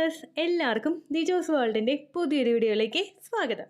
Viewers, എല്ലാവർക്കും ദിജോസ് വേൾഡിൻ്റെ പുതിയൊരു വീഡിയോയിലേക്ക് സ്വാഗതം.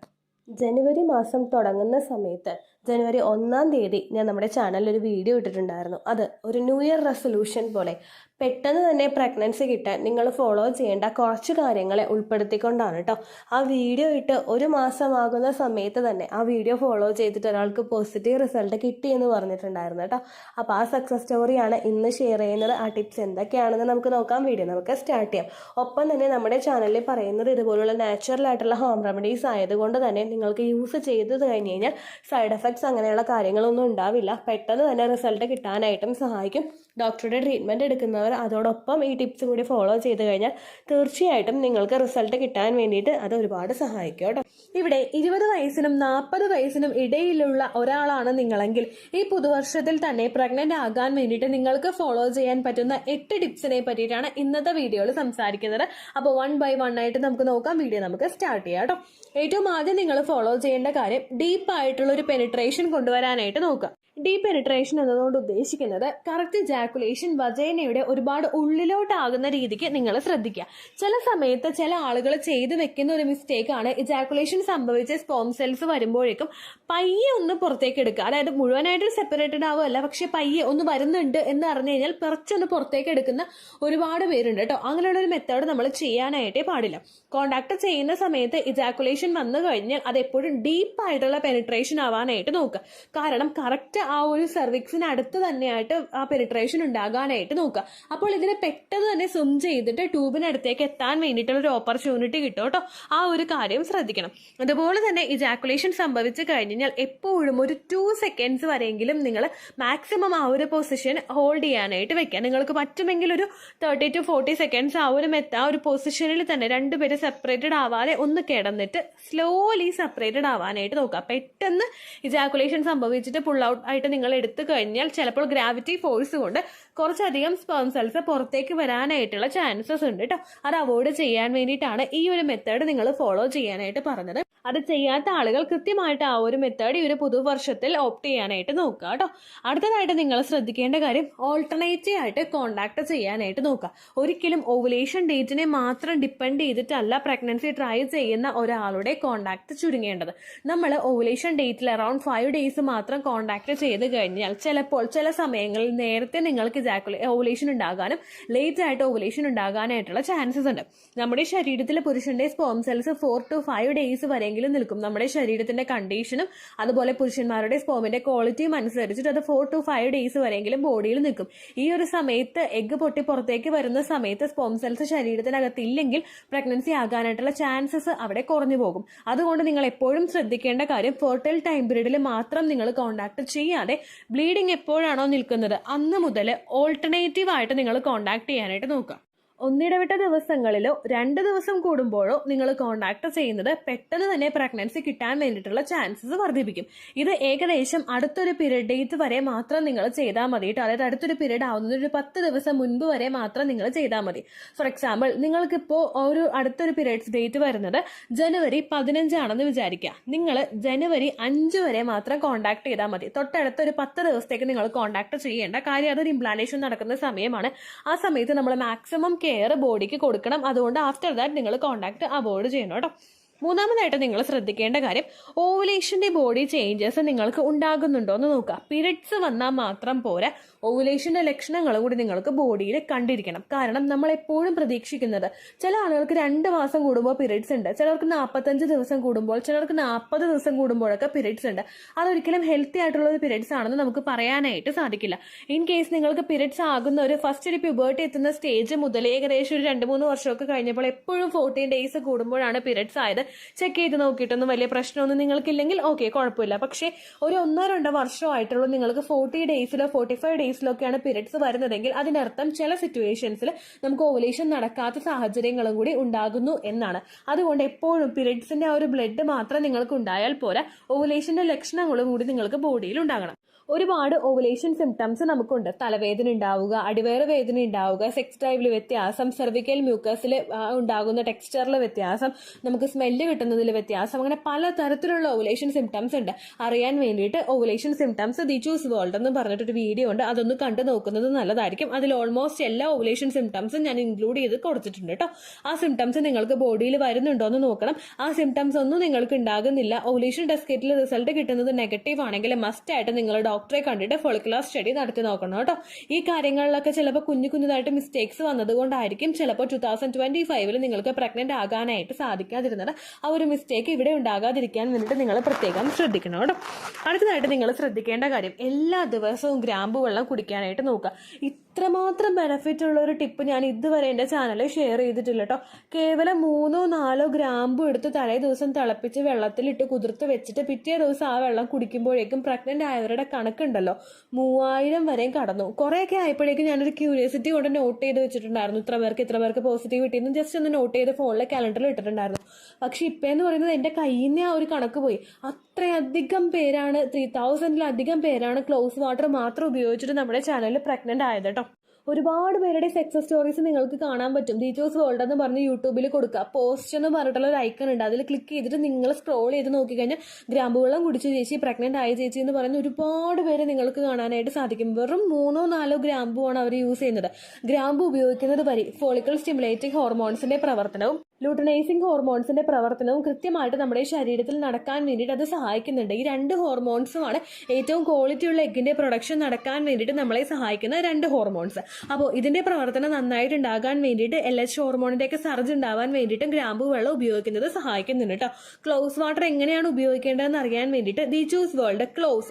ജനുവരി മാസം തുടങ്ങുന്ന സമയത്ത് ജനുവരി 1-ാം തീയതി ഞാൻ നമ്മുടെ ചാനലിൽ ഒരു വീഡിയോ ഇട്ടിട്ടുണ്ടായിരുന്നു. അത് ഒരു ന്യൂ ഇയർ റെസൊല്യൂഷൻ പോലെ പെട്ടെന്ന് തന്നെ പ്രഗ്നൻസി കിട്ടാൻ നിങ്ങൾ ഫോളോ ചെയ്യേണ്ട കുറച്ച് കാര്യങ്ങളെ ഉൾപ്പെടുത്തിക്കൊണ്ടാണ് കേട്ടോ. ആ വീഡിയോ ഇട്ട് ഒരു മാസമാകുന്ന സമയത്ത് തന്നെ ആ വീഡിയോ ഫോളോ ചെയ്തിട്ട് ഒരാൾക്ക് പോസിറ്റീവ് റിസൾട്ട് കിട്ടി എന്ന് പറഞ്ഞിട്ടുണ്ടായിരുന്നു കേട്ടോ. അപ്പോൾ ആ സക്സസ് സ്റ്റോറിയാണ് ഇന്ന് ഷെയർ ചെയ്യുന്നത്. ആ ടിപ്സ് എന്തൊക്കെയാണെന്ന് നമുക്ക് നോക്കാം. വീഡിയോ നമുക്ക് സ്റ്റാർട്ട് ചെയ്യാം. ഒപ്പം തന്നെ നമ്മുടെ ചാനലിൽ പറയുന്നത് ഇതുപോലുള്ള നാച്ചുറൽ ആയിട്ടുള്ള ഹോം റെമഡീസ് ആയതുകൊണ്ട് തന്നെ നിങ്ങൾക്ക് യൂസ് ചെയ്ത് കഴിഞ്ഞ് കഴിഞ്ഞാൽ സൈഡ് എഫക്ട്സ് അങ്ങനെയുള്ള കാര്യങ്ങളൊന്നും ഉണ്ടാവില്ല. പെട്ടെന്ന് തന്നെ റിസൾട്ട് കിട്ടാനായിട്ടും സഹായിക്കും. ഡോക്ടറുടെ ട്രീറ്റ്മെൻറ്റ് എടുക്കുന്നവർ അതോടൊപ്പം ഈ ടിപ്സ് കൂടി ഫോളോ ചെയ്ത് കഴിഞ്ഞാൽ തീർച്ചയായിട്ടും നിങ്ങൾക്ക് റിസൾട്ട് കിട്ടാൻ വേണ്ടിയിട്ട് അത് ഒരുപാട് സഹായിക്കും കേട്ടോ. ഇവിടെ 20 വയസ്സിനും 40 വയസ്സിനും ഇടയിലുള്ള ഒരാളാണ് നിങ്ങളെങ്കിൽ ഈ പുതുവർഷത്തിൽ തന്നെ പ്രഗ്നന്റ് ആകാൻ വേണ്ടിയിട്ട് നിങ്ങൾക്ക് ഫോളോ ചെയ്യാൻ പറ്റുന്ന 8 ടിപ്സിനെ പറ്റിയിട്ടാണ് ഇന്നത്തെ വീഡിയോയിൽ സംസാരിക്കുന്നത്. അപ്പോൾ 1 by 1 ആയിട്ട് നമുക്ക് നോക്കാം. വീഡിയോ നമുക്ക് സ്റ്റാർട്ട് ചെയ്യാം കേട്ടോ. ഏറ്റവും ആദ്യം നിങ്ങൾ ഫോളോ ചെയ്യേണ്ട കാര്യം ഡീപ്പായിട്ടുള്ള ഒരു പെനിട്രേഷൻ കൊണ്ടുവരാനായിട്ട് നോക്കുക. ഡീപ്പ് പെനിട്രേഷൻ എന്നതുകൊണ്ട് ഉദ്ദേശിക്കുന്നത് കറക്റ്റ് ജാക്കുലേഷൻ വജൈനയുടെ ഒരുപാട് ഉള്ളിലോട്ടാകുന്ന രീതിക്ക് നിങ്ങൾ ശ്രദ്ധിക്കുക. ചില സമയത്ത് ചില ആളുകൾ ചെയ്തു വെക്കുന്ന ഒരു മിസ്റ്റേക്കാണ് ഇജാക്കുലേഷൻ സംഭവിച്ച സ്പേം സെൽസ് വരുമ്പോഴേക്കും പയ്യെ ഒന്ന് പുറത്തേക്ക് എടുക്കുക. അതായത് മുഴുവനായിട്ട് സെപ്പറേറ്റഡ് ആവുമല്ല, പക്ഷെ പയ്യെ ഒന്ന് വരുന്നുണ്ട് എന്ന് അറിഞ്ഞു കഴിഞ്ഞാൽ കുറച്ചൊന്ന് പുറത്തേക്ക് എടുക്കുന്ന ഒരുപാട് പേരുണ്ട് കേട്ടോ. അങ്ങനെയുള്ള ഒരു മെത്തേഡ് നമ്മൾ ചെയ്യാനായിട്ടേ പാടില്ല. കോണ്ടാക്ട് ചെയ്യുന്ന സമയത്ത് ഇജാക്കുലേഷൻ വന്നു കഴിഞ്ഞാൽ അത് എപ്പോഴും ഡീപ്പായിട്ടുള്ള പെനിട്രേഷൻ ആവാനായിട്ട് നോക്കുക. കാരണം കറക്റ്റ് ആ ഒരു സെർവിക്സിന് അടുത്ത് തന്നെയായിട്ട് ആ പെനിട്രേഷൻ ഉണ്ടാകാനായിട്ട് നോക്കുക. അപ്പോൾ ഇതിനെ പെട്ടെന്ന് തന്നെ സ്വിം ചെയ്തിട്ട് ട്യൂബിനടുത്തേക്ക് എത്താൻ വേണ്ടിയിട്ടുള്ള ഒരു ഓപ്പർച്യൂണിറ്റി കിട്ടും കേട്ടോ. ആ ഒരു കാര്യം ശ്രദ്ധിക്കണം. അതുപോലെ തന്നെ ഇജാക്കുലേഷൻ സംഭവിച്ചു കഴിഞ്ഞാൽ എപ്പോഴും ഒരു 2 സെക്കൻഡ്സ് വരെയെങ്കിലും നിങ്ങൾ മാക്സിമം ആ ഒരു പൊസിഷൻ ഹോൾഡ് ചെയ്യാനായിട്ട് വെക്കുക. നിങ്ങൾക്ക് പറ്റുമെങ്കിൽ ഒരു 30 to 40 സെക്കൻഡ്സ് ആ ഒരു പൊസിഷനിൽ തന്നെ രണ്ടുപേരും സെപ്പറേറ്റഡ് ആവാതെ ഒന്ന് കിടന്നിട്ട് സ്ലോലി സെപ്പറേറ്റഡ് ആവാനായിട്ട് നോക്കുക. പെട്ടെന്ന് ഇജാക്കുലേഷൻ സംഭവിച്ചിട്ട് പുൾ ഔട്ട് ആയിട്ട് നിങ്ങൾ എടുത്തു കഴിഞ്ഞാൽ ചിലപ്പോൾ ഗ്രാവിറ്റി ഫോഴ്സ് കൊണ്ട് കുറച്ചധികം സ്പേം സെൽസ് പുറത്തേക്ക് വരാനായിട്ടുള്ള ചാൻസസ് ഉണ്ട് കേട്ടോ. അത് അവോയ്ഡ് ചെയ്യാൻ വേണ്ടിയിട്ടാണ് ഈ ഒരു മെത്തേഡ് നിങ്ങൾ ഫോളോ ചെയ്യാനായിട്ട് പറഞ്ഞത്. അത് ചെയ്യാത്ത ആളുകൾ കൃത്യമായിട്ട് ആ ഒരു മെത്തേഡ് ഈ ഒരു പുതുവർഷത്തിൽ ഓപ്റ്റ് ചെയ്യാനായിട്ട് നോക്കുക കേട്ടോ. അടുത്തതായിട്ട് നിങ്ങൾ ശ്രദ്ധിക്കേണ്ട കാര്യം ഓൾട്ടർനേറ്റീവ് ആയിട്ട് കോണ്ടാക്ട് ചെയ്യാനായിട്ട് നോക്കുക. ഒരിക്കലും ഓവുലേഷൻ ഡേറ്റിനെ മാത്രം ഡിപ്പെൻഡ് ചെയ്തിട്ടല്ല പ്രഗ്നൻസി ട്രൈ ചെയ്യുന്ന ഒരാളുടെ കോണ്ടാക്ട് ചുരുങ്ങേണ്ടത്. നമ്മൾ ഓവുലേഷൻ ഡേറ്റിൽ അറൌണ്ട് 5 days മാത്രം കോണ്ടാക്ട് ചെയ്ത് കഴിഞ്ഞാൽ ചിലപ്പോൾ ചില സമയങ്ങളിൽ നേരത്തെ നിങ്ങൾക്ക് ഓവുലേഷൻ ഉണ്ടാകാനും ലേറ്റ് ആയിട്ട് ഓവുലേഷൻ ഉണ്ടാകാനായിട്ടുള്ള ചാൻസസ് ഉണ്ട്. നമ്മുടെ ശരീരത്തിലെ പുരുഷന്റെ സ്പേം സെൽസ് 4 to 5 days വരെയെങ്കിലും നിൽക്കും. നമ്മുടെ ശരീരത്തിന്റെ കണ്ടീഷനും അതുപോലെ പുരുഷന്മാരുടെ സ്പേമിന്റെ ക്വാളിറ്റിയും അനുസരിച്ചിട്ട് അത് 4 to 5 days വരെയെങ്കിലും ബോഡിയിൽ നിൽക്കും. ഈ ഒരു സമയത്ത് എഗ്ഗ് പൊട്ടി പുറത്തേക്ക് വരുന്ന സമയത്ത് സ്പേം സെൽസ് ശരീരത്തിനകത്ത് ഇല്ലെങ്കിൽ പ്രഗ്നൻസി ആകാനായിട്ടുള്ള ചാൻസസ് അവിടെ കുറഞ്ഞു പോകും. അതുകൊണ്ട് നിങ്ങൾ എപ്പോഴും ശ്രദ്ധിക്കേണ്ട കാര്യം ഫെർട്ടൈൽ ടൈം പീരീഡിൽ മാത്രം നിങ്ങൾ കോണ്ടാക്ട് ചെയ്യാതെ ബ്ലീഡിങ് എപ്പോഴാണോ നിൽക്കുന്നത് അന്ന് മുതൽ ഓൾട്ടർനേറ്റീവ് ആയിട്ട് നിങ്ങൾ കോണ്ടാക്ട് ചെയ്യാനായിട്ട് നോക്കുക. ഒന്നിടവിട്ട ദിവസങ്ങളിലോ 2 ദിവസം കൂടുമ്പോഴോ നിങ്ങൾ കോണ്ടാക്ട് ചെയ്യുന്നത് പെട്ടെന്ന് തന്നെ പ്രഗ്നൻസി കിട്ടാൻ വേണ്ടിയിട്ടുള്ള ചാൻസസ് വർദ്ധിപ്പിക്കും. ഇത് ഏകദേശം അടുത്തൊരു പീരീഡ് ഡേറ്റ് വരെ മാത്രം നിങ്ങൾ ചെയ്താൽ മതി കേട്ടോ. അതായത് അടുത്തൊരു പീരീഡ് ആവുന്നത് ഒരു 10 ദിവസം മുൻപ് വരെ മാത്രം നിങ്ങൾ ചെയ്താൽ മതി. ഫോർ എക്സാമ്പിൾ, നിങ്ങൾക്കിപ്പോൾ അടുത്തൊരു പീരീഡ്സ് ഡേറ്റ് വരുന്നത് ജനുവരി 15 ആണെന്ന് വിചാരിക്കുക. നിങ്ങൾ ജനുവരി 5 വരെ മാത്രം കോണ്ടാക്ട് ചെയ്താൽ മതി. തൊട്ടടുത്തൊരു 10 ദിവസത്തേക്ക് നിങ്ങൾ കോണ്ടാക്ട് ചെയ്യേണ്ട. കാര്യം അതൊരു ഇംപ്ലാന്റേഷൻ നടക്കുന്ന സമയമാണ്. ആ സമയത്ത് നമ്മൾ മാക്സിമം കെയർ ബോഡിക്ക് കൊടുക്കണം. അതുകൊണ്ട് ആഫ്റ്റർ ദാറ്റ് നിങ്ങൾ കോണ്ടാക്ട് അവോയ്ഡ് ചെയ്യണം കേട്ടോ. മൂന്നാമതായിട്ട് നിങ്ങൾ ശ്രദ്ധിക്കേണ്ട കാര്യം ഓവുലേഷന്റെ ബോഡി ചേഞ്ചസ് നിങ്ങൾക്ക് ഉണ്ടാകുന്നുണ്ടോ എന്ന് നോക്കുക. പീരിയഡ്സ് വന്നാൽ മാത്രം പോരാ, ഓവുലേഷന്റെ ലക്ഷണങ്ങളും കൂടി നിങ്ങൾക്ക് ബോഡിയിൽ കണ്ടിരിക്കണം. കാരണം നമ്മൾ എപ്പോഴും പ്രതീക്ഷിക്കുന്നത് ചില ആളുകൾക്ക് 2 മാസം കൂടുമ്പോൾ പീരിയഡ്സ് ഉണ്ട്, ചിലർക്ക് 45 ദിവസം കൂടുമ്പോൾ, ചിലർക്ക് 40 ദിവസം കൂടുമ്പോഴൊക്കെ പീരിയഡ്സ് ഉണ്ട്. അതൊരിക്കലും ഹെൽത്തി ആയിട്ടുള്ള ഒരു പീരിയഡ്സ് ആണെന്ന് നമുക്ക് പറയാനായിട്ട് സാധിക്കില്ല. ഇൻ കേസ് നിങ്ങൾക്ക് പീരിയഡ്സ് ആകുന്ന ഒരു ഫസ്റ്റ് ഒരു പ്യൂബേർട്ടി എത്തുന്ന സ്റ്റേജ് മുതൽ ഏകദേശം ഒരു 2-3 വർഷമൊക്കെ കഴിഞ്ഞപ്പോൾ എപ്പോഴും 14 days കൂടുമ്പോഴാണ് പീരിയഡ്സ് ആയത്, ചെക്ക് ചെയ്ത് നോക്കിയിട്ടൊന്നും വലിയ പ്രശ്നമൊന്നും നിങ്ങൾക്കില്ലെങ്കിൽ ഓക്കെ, കുഴപ്പമില്ല. പക്ഷേ ഒരു 1-2 വർഷമായിട്ടുള്ള നിങ്ങൾക്ക് 40 daysലോ 45 daysലൊക്കെയാണ് പീരിയഡ്സ് വരുന്നതെങ്കിൽ അതിനർത്ഥം ചില സിറ്റുവേഷൻസിൽ നമുക്ക് ഓവുലേഷൻ നടക്കാത്ത സാഹചര്യങ്ങളും കൂടി ഉണ്ടാകുന്നു എന്നാണ്. അതുകൊണ്ട് എപ്പോഴും പീരിയഡ്സിന്റെ ആ ഒരു ബ്ലഡ് മാത്രം നിങ്ങൾക്ക് ഉണ്ടായാൽ പോരാ, ഓവുലേഷന്റെ ലക്ഷണങ്ങളും കൂടി നിങ്ങൾക്ക് ബോഡിയിൽ ഉണ്ടാകണം. ഒരുപാട് ഓവുലേഷൻ സിംറ്റംസ് നമുക്കുണ്ട്. തലവേദന ഉണ്ടാവുക, അടിവയറ് വേദന ഉണ്ടാവുക, സെക്സ് ഡ്രൈവിൽ വ്യത്യാസം, സെർവിക്കൽ മ്യൂക്കസിൽ ഉണ്ടാകുന്ന ടെക്സ്ചറിൽ വ്യത്യാസം, നമുക്ക് സ്മെല്ല് എല്ല് കിട്ടുന്നതിൽ വ്യത്യാസം, അങ്ങനെ പലതരത്തിലുള്ള ഓവുലേഷൻ സിംറ്റംസ് ഉണ്ട്. അറിയാൻ വേണ്ടിയിട്ട് ovulation symptoms the choose world എന്ന് പറഞ്ഞിട്ടൊരു വീഡിയോ ഉണ്ട്, അതൊന്ന് കണ്ടു നോക്കുന്നത് നല്ലതായിരിക്കും. അതിൽ ഓൾമോസ്റ്റ് എല്ലാ ഓവുലേഷൻ സിംറ്റംസും ഞാൻ ഇൻക്ലൂഡ് ചെയ്ത് കൊടുത്തിട്ടുണ്ട് കേട്ടോ. ആ സിംറ്റംസ് നിങ്ങൾക്ക് ബോഡിയിൽ വരുന്നുണ്ടോ എന്ന് നോക്കണം. ആ സിംറ്റംസ് ഒന്നും നിങ്ങൾക്ക് ഉണ്ടാകുന്നില്ല, ഓവുലേഷൻ ടെസ്റ്റ് കിറ്റിൽ റിസൾട്ട് കിട്ടുന്നത് നെഗറ്റീവ് ആണെങ്കിൽ മസ്റ്റ് ആയിട്ട് നിങ്ങൾ ഡോക്ടറെ കണ്ടിട്ട് ഫോളിക്കുലർ സ്റ്റഡി നടത്തി നോക്കണം കേട്ടോ. ഈ കാര്യങ്ങളിലൊക്കെ ചിലപ്പോൾ കുഞ്ഞുതായിട്ട് മിസ്റ്റേക്സ് വന്നതുകൊണ്ടായിരിക്കും ചിലപ്പോൾ 2025 നിങ്ങൾക്ക് പ്രഗ്നന്റ് ആകാനായിട്ട് സാധിക്കാതിരുന്നത്. ആ ഒരു മിസ്റ്റേക്ക് ഇവിടെ ഉണ്ടാകാതിരിക്കാൻ വേണ്ടിയിട്ട് നിങ്ങൾ പ്രത്യേകം ശ്രദ്ധിക്കണം കേട്ടോ. അടുത്തതായിട്ട് നിങ്ങൾ ശ്രദ്ധിക്കേണ്ട കാര്യം, എല്ലാ ദിവസവും ഗ്രാമ്പു വെള്ളം കുടിക്കാനായിട്ട് നോക്കുക. ഇത്രമാത്രം ബെനിഫിറ്റ് ഉള്ള ഒരു ടിപ്പ് ഞാൻ ഇതുവരെ എൻ്റെ ചാനലിൽ ഷെയർ ചെയ്തിട്ടില്ല കേട്ടോ. കേവലം 3-4 ഗ്രാമ്പു എടുത്ത് തലേ ദിവസം തിളപ്പിച്ച് വെള്ളത്തിലിട്ട് കുതിർത്ത് വെച്ചിട്ട് പിറ്റേ ദിവസം ആ വെള്ളം കുടിക്കുമ്പോഴേക്കും പ്രഗ്നന്റ് ആയവരുടെ കണക്കുണ്ടല്ലോ 3000 വരെയും കടന്നു. കുറേയൊക്കെ ആയപ്പോഴേക്കും ഞാനൊരു ക്യൂരിയോസിറ്റി കൊണ്ട് നോട്ട് ചെയ്ത് വെച്ചിട്ടുണ്ടായിരുന്നു, ഇത്ര പേർക്ക് പോസിറ്റീവ് കിട്ടിയെന്ന് ജസ്റ്റ് ഒന്ന് നോട്ട് ചെയ്ത് ഫോണിലെ കാലണ്ടറിൽ ഇട്ടിട്ടുണ്ടായിരുന്നു. പക്ഷെ ഇപ്പം എന്ന് പറയുന്നത് എൻ്റെ കയ്യിൽ നിന്ന് ആ ഒരു കണക്ക് പോയി. അത്രയധികം പേരാണ്, 3000-ലധികം പേരാണ് ക്ലോസ് വാട്ടർ മാത്രം ഉപയോഗിച്ചിട്ട് നമ്മുടെ ചാനലിൽ പ്രഗ്നന്റ് ആയത് കേട്ടോ. ഒരുപാട് പേരുടെ സക്സസ് സ്റ്റോറീസ് നിങ്ങൾക്ക് കാണാൻ പറ്റും. ദി ചൂസ് വേൾഡ് എന്ന് പറഞ്ഞ് യൂട്യൂബിൽ കൊടുക്കുക, പോസ്റ്റ് എന്ന് പറഞ്ഞിട്ടുള്ള ഒരു ഐക്കൺ ഉണ്ട്, അതിൽ ക്ലിക്ക് ചെയ്തിട്ട് നിങ്ങൾ സ്ക്രോൾ ചെയ്ത് നോക്കിക്കഴിഞ്ഞാൽ ഗ്രാമ്പു വെള്ളം കുടിച്ചു ചേച്ചി, പ്രഗ്നന്റ് ആയ ചേച്ചി എന്ന് പറയുന്ന ഒരുപാട് പേര് നിങ്ങൾക്ക് കാണാനായിട്ട് സാധിക്കും. വെറും 3-4 ഗ്രാമ്പു ആണ് അവർ യൂസ് ചെയ്യുന്നത്. ഗ്രാമ്പു ഉപയോഗിക്കുന്നത് വഴി ഫോളിക്കിൾ സ്റ്റിമുലേറ്റിംഗ് ഹോർമോൺസിന്റെ പ്രവർത്തനവും ലൂട്ടനൈസിംഗ് ഹോർമോൺസിന്റെ പ്രവർത്തനവും കൃത്യമായിട്ട് നമ്മുടെ ശരീരത്തിൽ നടക്കാൻ വേണ്ടിയിട്ട് അത് സഹായിക്കുന്നുണ്ട്. ഈ 2 ഹോർമോൺസുമാണ് ഏറ്റവും ക്വാളിറ്റിയുള്ള എഗ്ഗിന്റെ പ്രൊഡക്ഷൻ നടക്കാൻ വേണ്ടിയിട്ട് നമ്മളെ സഹായിക്കുന്ന 2 ഹോർമോൺസ്. അപ്പോൾ ഇതിന്റെ പ്രവർത്തനം നന്നായിട്ട് ഉണ്ടാകാൻ വേണ്ടിയിട്ട് LH ഹോർമോണിന്റെ ഒക്കെ സർജ് ഉണ്ടാവാൻ വേണ്ടിയിട്ടും ഗ്രാമ്പു വെള്ളം ഉപയോഗിക്കുന്നത് സഹായിക്കുന്നുണ്ട് കേട്ടോ. ക്ലോസ് വാട്ടർ എങ്ങനെയാണ് ഉപയോഗിക്കേണ്ടതെന്ന് അറിയാൻ വേണ്ടിയിട്ട് the choose world close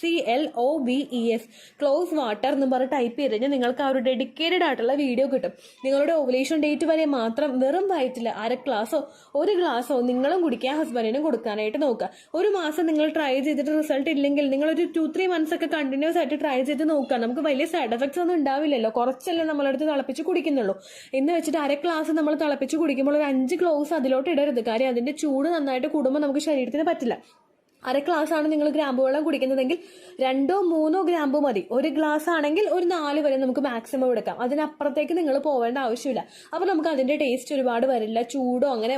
CLOVES close water എന്ന് പറഞ്ഞ് ടൈപ്പ് ചെയ്ത് കഴിഞ്ഞാൽ നിങ്ങൾക്ക് ആ ഒരു ഡെഡിക്കേറ്റഡ് ആയിട്ടുള്ള വീഡിയോ കിട്ടും. നിങ്ങളുടെ ഓവുലേഷൻ ഡേറ്റ് വരെ മാത്രം വെറും വയറ്റിൽ 1/2 ഗ്ലാസോ 1 ഗ്ലാസോ നിങ്ങളും കുടിക്കുക, ഹസ്ബൻഡിനും കൊടുക്കാനായിട്ട് നോക്കുക. ഒരു മാസം നിങ്ങൾ ട്രൈ ചെയ്തിട്ട് റിസൾട്ട് ഇല്ലെങ്കിൽ നിങ്ങൾ ഒരു 2-3 മന്ത്സ് ഒക്കെ കണ്ടിന്യൂസ് ആയിട്ട് ട്രൈ ചെയ്ത് നോക്കുക. നമുക്ക് വലിയ സൈഡ് എഫക്ട്സ് ഒന്നും ഉണ്ടാവില്ലല്ലോ, കുറച്ചല്ലേ നമ്മളടുത്ത് തിളപ്പിച്ച് കുടിക്കുന്നുള്ളൂ എന്ന് വെച്ചിട്ട് 1/2 ഗ്ലാസ് നമ്മൾ തിളപ്പിച്ച് കുടിക്കുമ്പോൾ ഒരു 5 ഗ്ലാസ് അതിലോട്ട് ഇടരുത്. കാര്യം അതിന്റെ ചൂട് നന്നായിട്ട് കൂടുമ്പോൾ നമുക്ക് ശരീരത്തിന് പറ്റില്ല. 1/2 ഗ്ലാസ് ആണ് നിങ്ങൾ ഗ്രാമ്പു വെള്ളം കുടിക്കുന്നതെങ്കിൽ 2-3 ഗ്രാമ്പു മതി. 1 ഗ്ലാസ് ആണെങ്കിൽ ഒരു 4 വരെ നമുക്ക് മാക്സിമം എടുക്കാം. അതിനപ്പുറത്തേക്ക് നിങ്ങൾ പോവേണ്ട ആവശ്യമില്ല. അപ്പോൾ നമുക്ക് അതിന്റെ ടേസ്റ്റ് ഒരുപാട് വരില്ല, ചൂടോ അങ്ങനെ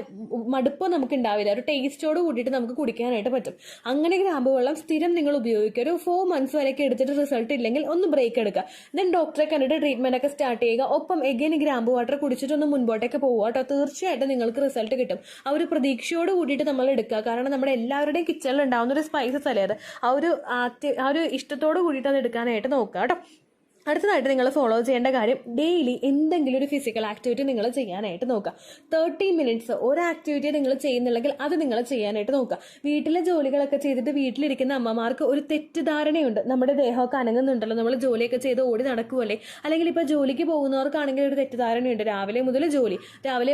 മടുപ്പോ നമുക്ക് ഉണ്ടാവില്ല. ഒരു ടേസ്റ്റോട് കൂടിയിട്ട് നമുക്ക് കുടിക്കാനായിട്ട് പറ്റും. അങ്ങനെ ഗ്രാമ്പു വെള്ളം സ്ഥിരം നിങ്ങൾ ഉപയോഗിക്കുക. ഒരു 4 മന്ത്സ് വരെയൊക്കെ എടുത്തിട്ട് റിസൾട്ട് ഇല്ലെങ്കിൽ ഒന്ന് ബ്രേക്ക് എടുക്കുക. ദെൻ ഡോക്ടറെ കണ്ടിട്ട് ട്രീറ്റ്മെന്റ് ഒക്കെ സ്റ്റാർട്ട് ചെയ്യുക. ഒപ്പം എഗൈൻ ഗ്രാമ്പു വാട്ടർ കുടിച്ചിട്ടൊന്ന് മുൻപോട്ടേക്ക് പോവുക കേട്ടോ. തീർച്ചയായിട്ടും നിങ്ങൾക്ക് റിസൾട്ട് കിട്ടും. ആ ഒരു പ്രതീക്ഷയോട് കൂടിയിട്ട് നമ്മൾ എടുക്കുക. കാരണം നമ്മുടെ എല്ലാവരുടെയും കിച്ചണിൽ ഉണ്ടാവുന്ന ഒരു സ്പൈസസ് അല്ലേ അത്. ആ ഒരു ഇഷ്ടത്തോട് കൂടിയിട്ട് അത് എടുക്കാനായിട്ട് നോക്കുക കേട്ടോ. അടുത്തതായിട്ട് നിങ്ങൾ ഫോളോ ചെയ്യേണ്ട കാര്യം, ഡെയിലി എന്തെങ്കിലും ഒരു ഫിസിക്കൽ ആക്ടിവിറ്റി നിങ്ങൾ ചെയ്യാനായിട്ട് നോക്കുക. 30 മിനിറ്റ്സ് ഒരു ആക്ടിവിറ്റി നിങ്ങൾ ചെയ്യുന്നില്ലെങ്കിൽ അത് നിങ്ങൾ ചെയ്യാനായിട്ട് നോക്കുക. വീട്ടിലെ ജോലികളൊക്കെ ചെയ്തിട്ട് വീട്ടിലിരിക്കുന്ന അമ്മമാർക്ക് ഒരു തെറ്റിദ്ധാരണയുണ്ട്, നമ്മുടെ ദേഹമൊക്കെ അനങ്ങുന്നുണ്ടല്ലോ, നമ്മൾ ജോലിയൊക്കെ ചെയ്ത് ഓടി നടക്കുമല്ലേ. അല്ലെങ്കിൽ ഇപ്പോൾ ജോലിക്ക് പോകുന്നവർക്കാണെങ്കിൽ ഒരു തെറ്റിദ്ധാരണയുണ്ട്, രാവിലെ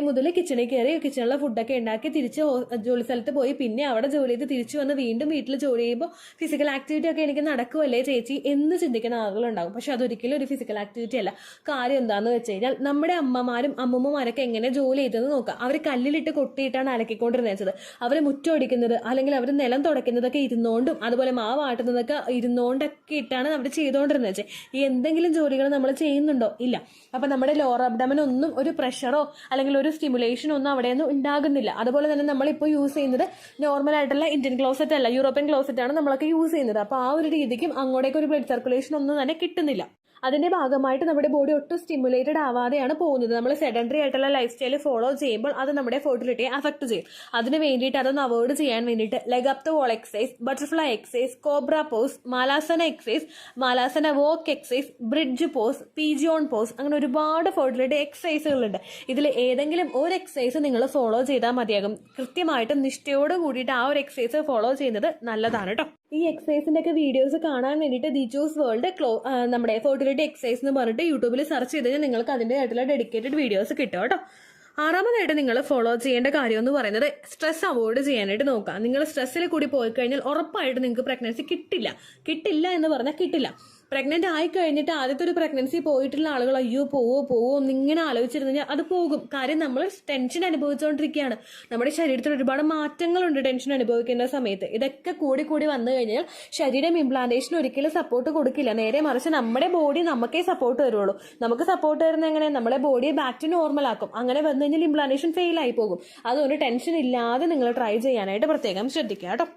മുതൽ കിച്ചണിൽ കയറി കിച്ചണിലെ ഫുഡൊക്കെ ഉണ്ടാക്കി തിരിച്ച് ജോലി സ്ഥലത്ത് പോയി പിന്നെ അവിടെ ജോലി ചെയ്ത് തിരിച്ചു വന്ന് വീണ്ടും വീട്ടിൽ ജോലി ചെയ്യുമ്പോൾ ഫിസിക്കൽ ആക്ടിവിറ്റി ഒക്കെ എനിക്ക് നടക്കുമല്ലേ ചേച്ചി എന്ന് ചിന്തിക്കുന്ന ആളുകളുണ്ടാകും. പക്ഷെ അതൊരിക്കലും ഒരു ഫിസിക്കൽ ആക്ടിവിറ്റി അല്ല. കാര്യം എന്താണെന്ന് വെച്ച് കഴിഞ്ഞാൽ നമ്മുടെ അമ്മമാരും അമ്മൂമ്മമാരൊക്കെ എങ്ങനെ ജോലി ചെയ്തെന്ന് നോക്കുക. അവർ കല്ലിലിട്ട് കൊട്ടിയിട്ടാണ് അലക്കിക്കൊണ്ടിരുന്നത്. അവർ മുറ്റമടിക്കുന്നത് അല്ലെങ്കിൽ അവർ നിലം തുടയ്ക്കുന്നതൊക്കെ ഇരുന്നോണ്ടും അതുപോലെ മാവ് ആട്ടുന്നതൊക്കെ ഇരുന്നോണ്ടൊക്കെ ഇട്ടാണ് അവർ ചെയ്തുകൊണ്ടിരുന്നത്. ഈ എന്തെങ്കിലും ജോലികൾ നമ്മൾ ചെയ്യുന്നുണ്ടോ? ഇല്ല. അപ്പൊ നമ്മുടെ ലോവർ അബ്ഡമൻ ഒന്നും ഒരു പ്രഷറോ അല്ലെങ്കിൽ ഒരു സ്റ്റിമുലേഷനോ ഒന്നും അവിടെയൊന്നും ഉണ്ടാകുന്നില്ല. അതുപോലെ തന്നെ നമ്മളിപ്പോൾ യൂസ് ചെയ്യുന്നത് നോർമൽ ആയിട്ടുള്ള ഇന്ത്യൻ ക്ലോസറ്റ് അല്ല, യൂറോപ്യൻ ക്ലോസറ്റ് ആണ് നമ്മളൊക്കെ യൂസ് ചെയ്യുന്നത്. അപ്പോൾ ആ ഒരു രീതിക്കും അങ്ങോട്ടേക്ക് ഒരു ബ്ലഡ് സർക്കുലേഷൻ ഒന്നും തന്നെ കിട്ടുന്നില്ല. അതിന്റെ ഭാഗമായിട്ട് നമ്മുടെ ബോഡി ഒട്ടും സ്റ്റിമുലേറ്റഡ് ആവാതെയാണ് പോകുന്നത്. നമ്മൾ സെഡൻഡറി ആയിട്ടുള്ള ലൈഫ് സ്റ്റൈൽ ഫോളോ ചെയ്യുമ്പോൾ അത് നമ്മുടെ ഫെർട്ടിലിറ്റിയെ അഫക്ട് ചെയ്യും. അതിന് വേണ്ടിയിട്ട് അതൊന്ന് അവോയ്ഡ് ചെയ്യാൻ വേണ്ടിയിട്ട് leg up the wall exercise, butterfly exercise, cobra pose, Malasana exercise, Malasana walk exercise, bridge pose, pigeon pose, അങ്ങനെ ഒരുപാട് ഫെർട്ടിലിറ്റി എക്സസൈസുകളുണ്ട്. ഇതിൽ ഏതെങ്കിലും ഒരു എക്സസൈസ് നിങ്ങൾ ഫോളോ ചെയ്താൽ മതിയാകും. കൃത്യമായിട്ട് നിഷ്ഠയോട് കൂടിയിട്ട് ആ ഒരു എക്സസൈസ് ഫോളോ ചെയ്യുന്നത് നല്ലതാണ് കേട്ടോ. ഈ എക്സസൈസിന്റെ ഒക്കെ വീഡിയോസ് കാണാൻ വേണ്ടിയിട്ട് ദി ചൂസ് വേൾഡ് നമ്മുടെ ഫെർട്ടിലിറ്റി എക്സസൈസ് എന്ന് പറഞ്ഞിട്ട് യൂട്യൂബിൽ സെർച്ച് ചെയ്ത് കഴിഞ്ഞാൽ നിങ്ങൾക്ക് അതിൻ്റെ ആയിട്ടുള്ള ഡെഡിക്കേറ്റഡ് വീഡിയോസ് കിട്ടും കേട്ടോ. 6ാമതായിട്ട് നിങ്ങൾ ഫോളോ ചെയ്യേണ്ട കാര്യം എന്ന് പറയുന്നത് സ്ട്രെസ് അവോയ്ഡ് ചെയ്യാനായിട്ട് നോക്കുക. നിങ്ങൾ സ്ട്രെസ്സിൽ കൂടി പോയി കഴിഞ്ഞാൽ ഉറപ്പായിട്ട് നിങ്ങൾക്ക് പ്രഗ്നൻസി കിട്ടില്ല എന്ന് പറഞ്ഞാൽ കിട്ടില്ല. പ്രഗ്നന്റ് ആയി കഴിഞ്ഞിട്ട് ആദ്യത്തെ ഒരു പ്രഗ്നൻസി പോയിട്ടുള്ള ആളുകൾ അയ്യോ പോവോ എന്നിങ്ങനെ ആലോചിച്ചിരുന്നു കഴിഞ്ഞാൽ അത് പോകും. കാര്യം നമ്മൾ ടെൻഷൻ അനുഭവിച്ചുകൊണ്ടിരിക്കുകയാണ്. നമ്മുടെ ശരീരത്തിൽ ഒരുപാട് മാറ്റങ്ങളുണ്ട് ടെൻഷൻ അനുഭവിക്കുന്ന സമയത്ത്. ഇതൊക്കെ കൂടി വന്നു കഴിഞ്ഞാൽ ശരീരം ഇംപ്ലാന്റേഷൻ ഒരിക്കലും സപ്പോർട്ട് കൊടുക്കില്ല. നേരെ മറിച്ച് നമ്മുടെ ബോഡി നമുക്കേ സപ്പോർട്ട് തരുള്ളൂ. നമുക്ക് സപ്പോർട്ട് തരുന്ന എങ്ങനെ? നമ്മുടെ ബോഡിയെ ബാക്ക് ടു നോർമൽ ആക്കും. അങ്ങനെ വന്നു കഴിഞ്ഞാൽ ഇംപ്ലാന്റേഷൻ ഫെയിൽ ആയി പോകും. അതുകൊണ്ട് ടെൻഷൻ ഇല്ലാതെ നിങ്ങൾ ട്രൈ ചെയ്യാനായിട്ട് പ്രത്യേകം ശ്രദ്ധിക്കുക കേട്ടോ.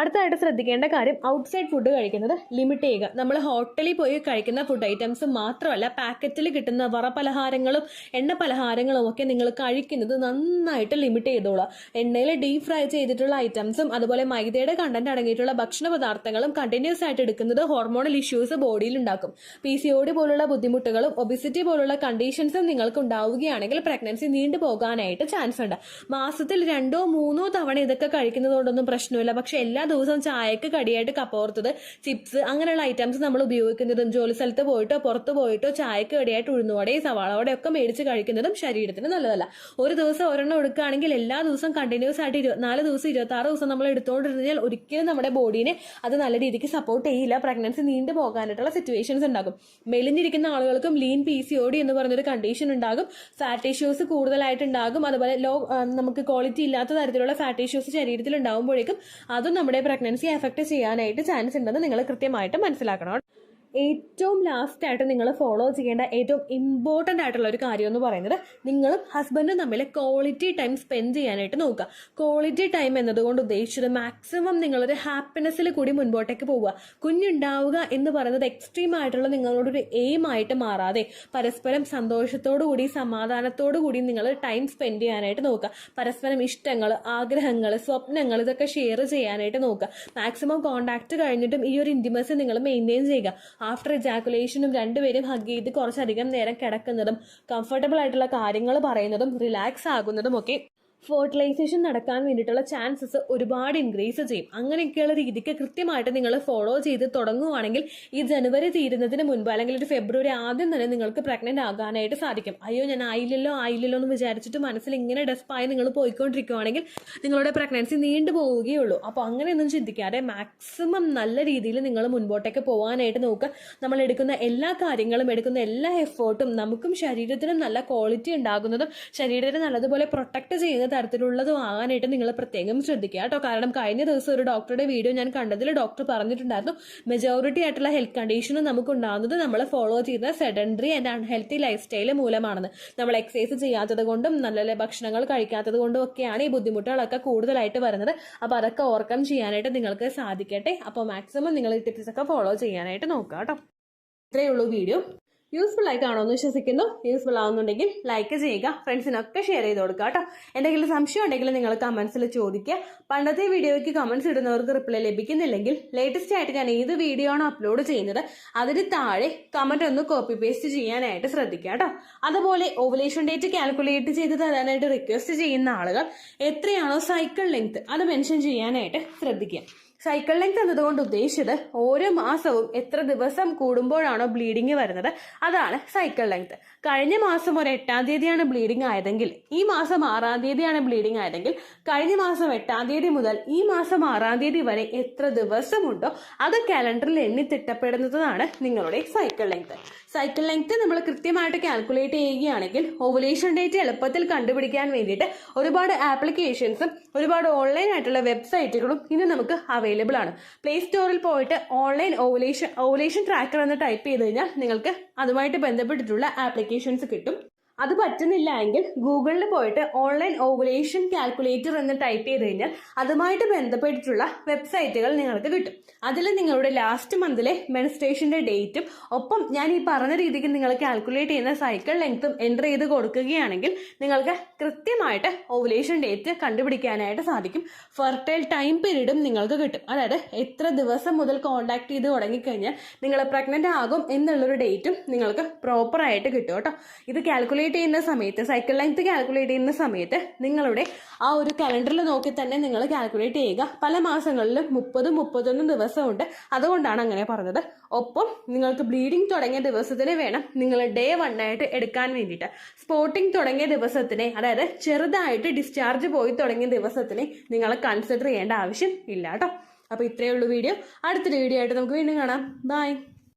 അടുത്തായിട്ട് ശ്രദ്ധിക്കേണ്ട കാര്യം, ഔട്ട്സൈഡ് ഫുഡ് കഴിക്കുന്നത് ലിമിറ്റ് ചെയ്യുക. നമ്മൾ ഹോട്ടലിൽ പോയി കഴിക്കുന്ന ഫുഡ് ഐറ്റംസ് മാത്രമല്ല, പാക്കറ്റിൽ കിട്ടുന്ന വറപലഹാരങ്ങളും എണ്ണ പലഹാരങ്ങളും ഒക്കെ നിങ്ങൾ കഴിക്കുന്നത് നന്നായിട്ട് ലിമിറ്റ് ചെയ്തോളുക. എണ്ണയിൽ ഡീപ് ഫ്രൈ ചെയ്തിട്ടുള്ള ഐറ്റംസും അതുപോലെ മൈദയുടെ കണ്ടന്റ് അടങ്ങിയിട്ടുള്ള ഭക്ഷണ പദാർത്ഥങ്ങളും കണ്ടിന്യൂസ് ആയിട്ട് എടുക്കുന്നത് ഹോർമോണൽ ഇഷ്യൂസ് ബോഡിയിൽ ഉണ്ടാക്കും. PCOD പോലുള്ള ബുദ്ധിമുട്ടുകളും ഒബിസിറ്റി പോലുള്ള കണ്ടീഷൻസും നിങ്ങൾക്ക് ഉണ്ടാവുകയാണെങ്കിൽ പ്രഗ്നൻസി നീണ്ടു പോകാനായിട്ട് ചാൻസ് ഉണ്ട്. മാസത്തിൽ 2-3 തവണ ഇതൊക്കെ കഴിക്കുന്നതുകൊണ്ടൊന്നും പ്രശ്നമില്ല. പക്ഷെ എല്ലാ ദിവസവും ചായക്ക് കടിയായിട്ട് കപ്പോർത്തത്, ചിപ്സ് അങ്ങനെയുള്ള ഐറ്റംസ് നമ്മൾ ഉപയോഗിക്കുന്നതും ജോലി സ്ഥലത്ത് പോയിട്ടോ പുറത്ത് പോയിട്ടോ ചായക്ക് കടിയായിട്ട് ഉഴുന്നുവടയും സവാളവടയും ഒക്കെ മേടിച്ച് കഴിക്കുന്നതും ശരീരത്തിന് നല്ലതല്ല. ഒരു ദിവസം ഒരെണ്ണം എടുക്കുകയാണെങ്കിൽ എല്ലാ ദിവസവും കണ്ടിന്യൂസ് ആയിട്ട് 24 ദിവസം 26 ദിവസം നമ്മൾ എടുത്തുകൊണ്ടിരുന്നാൽ ഒരിക്കലും നമ്മുടെ ബോഡീനെ അത് നല്ല രീതിക്ക് സപ്പോർട്ട് ചെയ്യില്ല. പ്രഗ്നൻസി നീണ്ടു പോകാനായിട്ടുള്ള സിറ്റുവേഷൻസ് ഉണ്ടാകും. മെലിഞ്ഞിരിക്കുന്ന ആളുകൾക്കും ലീൻ PCOD എന്ന് പറഞ്ഞൊരു കണ്ടീഷൻ ഉണ്ടാകും. ഫാറ്റ് ഇഷ്യൂസ് കൂടുതലായിട്ട് ഉണ്ടാകും. അതുപോലെ നമുക്ക് ക്വാളിറ്റി ഇല്ലാത്ത തരത്തിലുള്ള ഫാറ്റ് ഇഷ്യൂസ് ശരീരത്തിൽ ഉണ്ടാകുമ്പോഴേക്കും അതും നമ്മുടെ പ്രഗ്നൻസി എഫക്ട് ചെയ്യാനായിട്ട് ചാൻസ് ഉണ്ടെന്ന് നിങ്ങൾ കൃത്യമായിട്ട് മനസ്സിലാക്കണം. ഏറ്റവും ലാസ്റ്റ് ആയിട്ട് നിങ്ങൾ ഫോളോ ചെയ്യേണ്ട ഏറ്റവും ഇമ്പോർട്ടൻ്റ് ആയിട്ടുള്ള ഒരു കാര്യം എന്ന് പറയുന്നത്, നിങ്ങളും ഹസ്ബൻഡും തമ്മിൽ ക്വാളിറ്റി ടൈം സ്പെൻഡ് ചെയ്യാനായിട്ട് നോക്കുക. ക്വാളിറ്റി ടൈം എന്നതുകൊണ്ട് ഉദ്ദേശിച്ചത് മാക്സിമം നിങ്ങളൊരു ഹാപ്പിനെസ്സിൽ കൂടി മുൻപോട്ടേക്ക് പോവുക. കുഞ്ഞുണ്ടാവുക എന്ന് പറയുന്നത് എക്സ്ട്രീം ആയിട്ടുള്ള നിങ്ങളോടൊരു എയിം ആയിട്ട് മാറാതെ പരസ്പരം സന്തോഷത്തോടു കൂടി സമാധാനത്തോടു കൂടി നിങ്ങൾ ടൈം സ്പെൻഡ് ചെയ്യാനായിട്ട് നോക്കുക. പരസ്പരം ഇഷ്ടങ്ങൾ, ആഗ്രഹങ്ങൾ, സ്വപ്നങ്ങൾ ഇതൊക്കെ ഷെയർ ചെയ്യാനായിട്ട് നോക്കുക. മാക്സിമം കോണ്ടാക്ട് കഴിഞ്ഞിട്ടും ഈ ഒരു ഇന്റിമസി നിങ്ങൾ മെയിൻറ്റെയിൻ ചെയ്യുക. ആഫ്റ്റർ എജാക്കുലേഷനും രണ്ടുപേരും ഹഗ് ചെയ്ത് കുറച്ചധികം നേരം കിടക്കുന്നതും കംഫർട്ടബിൾ ആയിട്ടുള്ള കാര്യങ്ങൾ പറയുന്നതും റിലാക്സ് ആകുന്നതും ഒക്കെ ഫെർട്ടിലൈസേഷൻ നടക്കാൻ വേണ്ടിയിട്ടുള്ള ചാൻസസ് ഒരുപാട് ഇൻക്രീസ് ചെയ്യും. അങ്ങനെയൊക്കെയുള്ള രീതിക്ക് കൃത്യമായിട്ട് നിങ്ങൾ ഫോളോ ചെയ്ത് തുടങ്ങുവാണെങ്കിൽ ഈ ജനുവരി തീരുന്നതിന് മുൻപ് അല്ലെങ്കിൽ ഒരു ഫെബ്രുവരി ആദ്യം തന്നെ നിങ്ങൾക്ക് പ്രഗ്നന്റ് ആകാനായിട്ട് സാധിക്കും. അയ്യോ ഞാൻ ആയില്ലല്ലോ എന്ന് വിചാരിച്ചിട്ട് മനസ്സിൽ ഇങ്ങനെ ഡെസ്പായി നിങ്ങൾ പോയിക്കൊണ്ടിരിക്കുവാണെങ്കിൽ നിങ്ങളുടെ പ്രഗ്നൻസി നീണ്ടു പോവുകയുള്ളൂ. അപ്പോൾ അങ്ങനെയൊന്നും ചിന്തിക്കാതെ മാക്സിമം നല്ല രീതിയിൽ നിങ്ങൾ മുൻപോട്ടേക്ക് പോകാനായിട്ട് നോക്കുക. നമ്മൾ എടുക്കുന്ന എല്ലാ കാര്യങ്ങളും, എടുക്കുന്ന എല്ലാ എഫേർട്ടും നമുക്കും ശരീരത്തിനും നല്ല ക്വാളിറ്റി ഉണ്ടാകുന്നതും ശരീരത്തിന് നല്ലതുപോലെ പ്രൊട്ടക്ട് ചെയ്യുന്ന തരത്തിലുള്ളതും ആകാനായിട്ട് നിങ്ങൾ പ്രത്യേകം ശ്രദ്ധിക്കുക കേട്ടോ. കാരണം കഴിഞ്ഞ ദിവസം ഒരു ഡോക്ടറുടെ വീഡിയോ ഞാൻ കണ്ടതിൽ ഡോക്ടർ പറഞ്ഞിട്ടുണ്ടായിരുന്നു, മെജോറിറ്റി ആയിട്ടുള്ള ഹെൽത്ത് കണ്ടീഷനും നമുക്ക് ഉണ്ടാകുന്നത് നമ്മൾ ഫോളോ ചെയ്യുന്ന sedentary and unhealthy life style മൂലമാണെന്ന്. നമ്മൾ എക്സസൈസ് ചെയ്യാത്തത് കൊണ്ടും നല്ല ഭക്ഷണങ്ങൾ കഴിക്കാത്തത് കൊണ്ടും ഒക്കെയാണ് ഈ ബുദ്ധിമുട്ടുകളൊക്കെ കൂടുതലായിട്ട് വരുന്നത്. അപ്പോൾ അതൊക്കെ ഓവർകം ചെയ്യാനായിട്ട് നിങ്ങൾക്ക് സാധിക്കട്ടെ. അപ്പോൾ മാക്സിമം നിങ്ങൾ ഈ ടിപ്സ് ഒക്കെ ഫോളോ ചെയ്യാനായിട്ട് നോക്കുക കേട്ടോ. ഇത്രയേ ഉള്ളൂ വീഡിയോ. യൂസ്ഫുൾ ആയി കാണുമെന്ന് വിശ്വസിക്കുന്നു. യൂസ്ഫുൾ ആവുന്നുണ്ടെങ്കിൽ ലൈക്ക് ചെയ്യുക, ഫ്രണ്ട്സിനൊക്കെ ഷെയർ ചെയ്ത് കൊടുക്കുക കേട്ടോ. എന്തെങ്കിലും സംശയം ഉണ്ടെങ്കിൽ നിങ്ങൾ കമന്റ്സിൽ ചോദിക്കുക. പണ്ടത്തെ വീഡിയോയ്ക്ക് കമന്റ്സ് ഇടുന്നവർക്ക് റിപ്ലൈ ലഭിക്കുന്നില്ലെങ്കിൽ ലേറ്റസ്റ്റ് ആയിട്ട് ഞാൻ ഏത് വീഡിയോ ആണോ അപ്ലോഡ് ചെയ്യുന്നത് അതിന് താഴെ കമന്റ് ഒന്ന് കോപ്പി പേസ്റ്റ് ചെയ്യാനായിട്ട് ശ്രദ്ധിക്കുക കേട്ടോ. അതുപോലെ ഓവുലേഷൻ ഡേറ്റ് കാൽക്കുലേറ്റ് ചെയ്ത് തരാനായിട്ട് റിക്വസ്റ്റ് ചെയ്യുന്ന ആളുകൾ എത്രയാണോ സൈക്കിൾ ലെങ്ത് അത് മെൻഷൻ ചെയ്യാനായിട്ട് ശ്രദ്ധിക്കുക. സൈക്കിൾ ലെങ്ത് എന്നതുകൊണ്ട് ഉദ്ദേശിച്ചത് ഓരോ മാസവും എത്ര ദിവസം കൂടുമ്പോഴാണോ ബ്ലീഡിങ് വരുന്നത് അതാണ് സൈക്കിൾ ലെങ്ത്. കഴിഞ്ഞ മാസം ഒരു 8-ാം തീയതിയാണ് ബ്ലീഡിങ് ആയതെങ്കിൽ ഈ മാസം 6-ാം തീയതിയാണ് ബ്ലീഡിങ് ആയതെങ്കിൽ കഴിഞ്ഞ മാസം 8-ാം തീയതി മുതൽ ഈ മാസം 6-ാം തീയതി വരെ എത്ര ദിവസമുണ്ടോ അത് കാലണ്ടറിൽ എണ്ണി തിട്ടപ്പെടുന്നതാണ് നിങ്ങളുടെ സൈക്കിൾ ലെങ്ത്. സൈക്കിൾ ലെങ്ത് നമ്മൾ കൃത്യമായിട്ട് കാൽക്കുലേറ്റ് ചെയ്യുകയാണെങ്കിൽ ഓവുലേഷൻ ഡേറ്റ് എളുപ്പത്തിൽ കണ്ടുപിടിക്കാൻ വേണ്ടിയിട്ട് ഒരുപാട് ആപ്ലിക്കേഷൻസും ഒരുപാട് ഓൺലൈൻ ആയിട്ടുള്ള വെബ്സൈറ്റുകളും ഇന്ന് നമുക്ക് അവൈലബിൾ ആണ്. പ്ലേ സ്റ്റോറിൽ പോയിട്ട് ഓൺലൈൻ ഓവുലേഷൻ ട്രാക്കർ എന്ന് ടൈപ്പ് ചെയ്ത് കഴിഞ്ഞാൽ നിങ്ങൾക്ക് അതുമായിട്ട് ബന്ധപ്പെട്ടിട്ടുള്ള ആപ്ലിക്കേഷൻസ് കിട്ടും. അത് പറ്റുന്നില്ല എങ്കിൽ ഗൂഗിളിൽ പോയിട്ട് ഓൺലൈൻ ഓവുലേഷൻ കാൽക്കുലേറ്റർ എന്ന് ടൈപ്പ് ചെയ്ത് കഴിഞ്ഞാൽ അതുമായിട്ട് ബന്ധപ്പെട്ടിട്ടുള്ള വെബ്സൈറ്റുകൾ നിങ്ങൾക്ക് കിട്ടും. അതിൽ നിങ്ങളുടെ ലാസ്റ്റ് മന്തിലെ മെൻസ്ട്രേഷന്റെ ഡേറ്റും ഒപ്പം ഞാൻ ഈ പറഞ്ഞ രീതിക്ക് നിങ്ങൾ കാൽക്കുലേറ്റ് ചെയ്യുന്ന സൈക്കിൾ ലെങ്ത്തും എൻ്റർ ചെയ്ത് കൊടുക്കുകയാണെങ്കിൽ നിങ്ങൾക്ക് കൃത്യമായിട്ട് ഓവുലേഷൻ ഡേറ്റ് കണ്ടുപിടിക്കാനായിട്ട് സാധിക്കും. ഫെർട്ടൈൽ ടൈം പീരീഡും നിങ്ങൾക്ക് കിട്ടും. അതായത് എത്ര ദിവസം മുതൽ കോണ്ടാക്ട് ചെയ്ത് തുടങ്ങിക്കഴിഞ്ഞാൽ നിങ്ങൾ പ്രഗ്നന്റ് ആകും എന്നുള്ളൊരു ഡേറ്റും നിങ്ങൾക്ക് പ്രോപ്പറായിട്ട് കിട്ടും കേട്ടോ. ഇത് കാൽക്കുലേറ്റ് ചെയ്യുന്ന സമയത്ത് സൈക്കിൾ ലെങ്ത് കാൽക്കുലേറ്റ് ചെയ്യുന്ന സമയത്ത് നിങ്ങളുടെ ആ ഒരു കലണ്ടറിൽ നോക്കി തന്നെ നിങ്ങൾ കാൽക്കുലേറ്റ് ചെയ്യുക. പല മാസങ്ങളിലും 30-31 ദിവസമുണ്ട്, അതുകൊണ്ടാണ് അങ്ങനെ പറഞ്ഞത്. ഒപ്പം നിങ്ങൾക്ക് ബ്ലീഡിങ് തുടങ്ങിയ ദിവസത്തിന് വേണം നിങ്ങൾ ഡേ 1 ആയിട്ട് എടുക്കാൻ വേണ്ടിയിട്ട്. സ്പോട്ടിങ് തുടങ്ങിയ ദിവസത്തിനെ, അതായത് ചെറുതായിട്ട് ഡിസ്ചാർജ് പോയി തുടങ്ങിയ ദിവസത്തിനെ നിങ്ങൾ കൺസിഡർ ചെയ്യേണ്ട ആവശ്യം ഇല്ല കേട്ടോ. അപ്പോൾ ഇത്രയേ ഉള്ളൂ വീഡിയോ. അടുത്തൊരു വീഡിയോ ആയിട്ട് നമുക്ക് വീണ്ടും കാണാം. ബൈ.